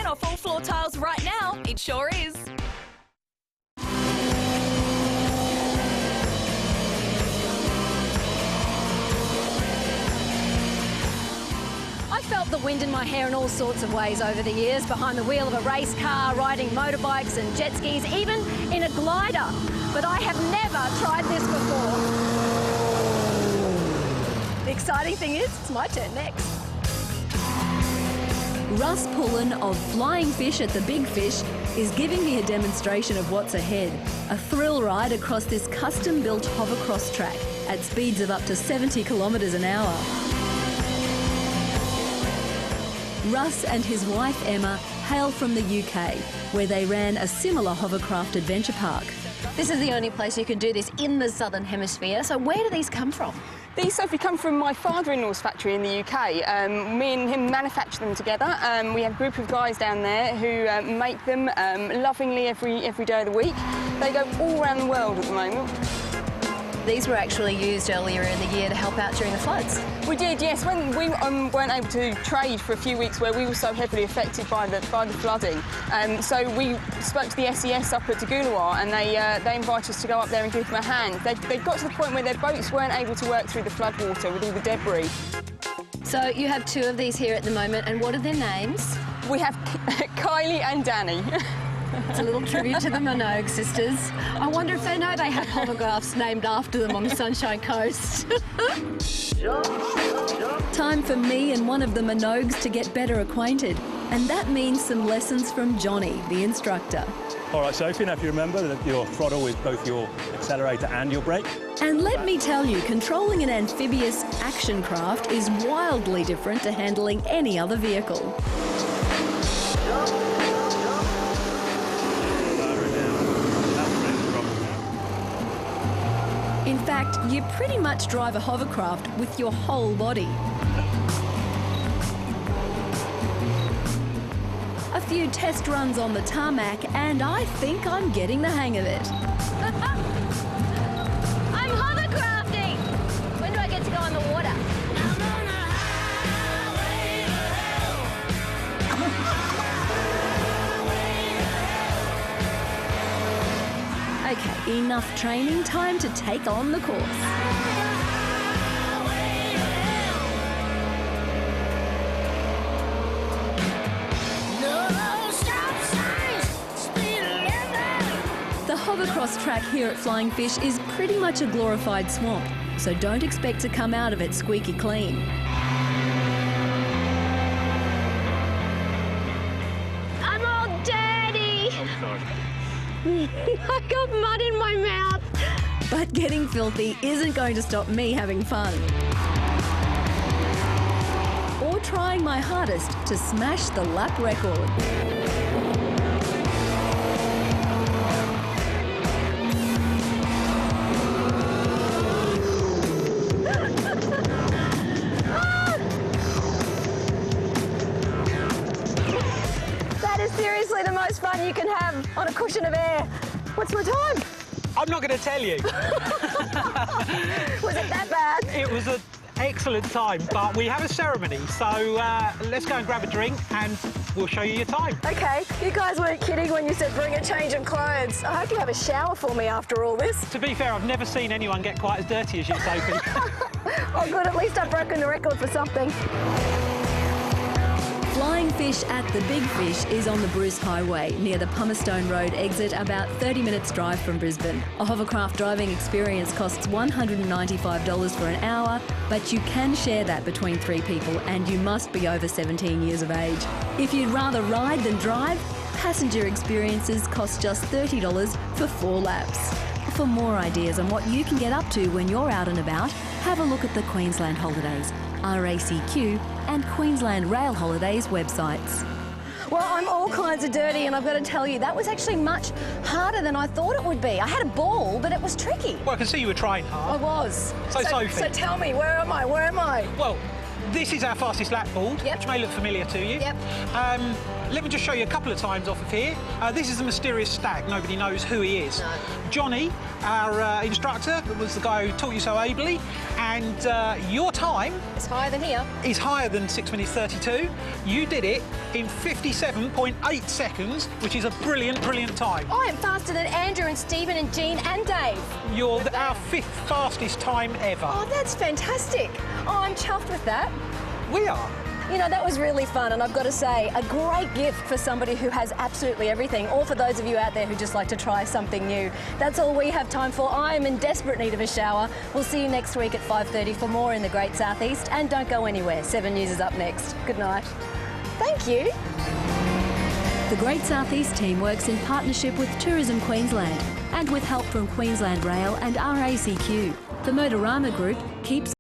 off all floor tiles right now. It sure is. I felt the wind in my hair in all sorts of ways over the years, behind the wheel of a race car, riding motorbikes and jet skis, even in a glider. But I have never tried this before. The exciting thing is, it's my turn next. Russ Pullen of Flying Fish at the Big Fish is giving me a demonstration of what's ahead. A thrill ride across this custom-built hovercross track at speeds of up to 70 kilometres an hour. Russ and his wife Emma hail from the UK, where they ran a similar hovercraft adventure park. This is the only place you can do this in the Southern Hemisphere, so where do these come from? These, Sophie, come from my father-in-law's factory in the UK. Me and him manufacture them together. We have a group of guys down there who make them lovingly every day of the week. They go all around the world at the moment. These were actually used earlier in the year to help out during the floods. We did, yes. When we weren't able to trade for a few weeks where we were so heavily affected by the flooding, so we spoke to the SES up at Tagulawa and they invited us to go up there and give them a hand. They got to the point where their boats weren't able to work through the floodwater with all the debris. So you have two of these here at the moment, and what are their names? We have Kylie and Danny. It's a little tribute to the Minogue sisters. I wonder if they know they have hovercrafts named after them on the Sunshine Coast. Time for me and one of the Minogues to get better acquainted. And that means some lessons from Johnny, the instructor. All right, Sophie, now if you remember that your throttle is both your accelerator and your brake. And let me tell you, controlling an amphibious action craft is wildly different to handling any other vehicle. In fact, you pretty much drive a hovercraft with your whole body. A few test runs on the tarmac and I think I'm getting the hang of it. I'm hovercrafting! When do I get to go in the water? Okay, enough training, time to take on the course. The hovercross track here at Flying Fish is pretty much a glorified swamp, so don't expect to come out of it squeaky clean. I'm all dirty! I'm sorry. I got mud in my mouth. But getting filthy isn't going to stop me having fun. Or trying my hardest to smash the lap record. That is seriously the most fun you can have on a cushion of air. What's my time? I'm not going to tell you. Was it that bad? It was an excellent time, but we have a ceremony, so let's go and grab a drink and we'll show you your time. OK, you guys weren't kidding when you said bring a change of clothes. I hope you have a shower for me after all this. To be fair, I've never seen anyone get quite as dirty as you, Sophie. Oh, good, at least I've broken the record for something. Flying Fish at the Big Fish is on the Bruce Highway near the Pummerstone Road exit, about 30 minutes drive from Brisbane. A hovercraft driving experience costs $195 for an hour, but you can share that between 3 people and you must be over 17 years of age. If you'd rather ride than drive, passenger experiences cost just $30 for 4 laps. For more ideas on what you can get up to when you're out and about, have a look at the Queensland Holidays, RACQ and Queensland Rail Holidays websites. Well, I'm all kinds of dirty, and I've got to tell you, that was actually much harder than I thought it would be. I had a ball, but it was tricky. Well, I can see you were trying I hard. was. So Sophie. So tell me, where am I? Where am I? Well, This is our fastest lap board, Yep. which may look familiar to you. Yep. Let me just show you a couple of times off of here. This is the mysterious stag. Nobody knows who he is. No. Johnny, our instructor, was the guy who taught you so ably, and your time It's higher than here. is higher than 6 minutes 32. You did it in 57.8 seconds, which is a brilliant, brilliant time. I am faster than Andrew and Stephen and Jean and Dave. You're our 5th fastest time ever. Oh, that's fantastic. Oh, I'm chuffed with that. We are. You know, that was really fun, and I've got to say, a great gift for somebody who has absolutely everything, or for those of you out there who just like to try something new. That's all we have time for. I am in desperate need of a shower. We'll see you next week at 5:30 for more in the Great Southeast, and don't go anywhere. 7 News is up next. Good night. Thank you. The Great Southeast team works in partnership with Tourism Queensland and with help from Queensland Rail and RACQ. The Motorama Group keeps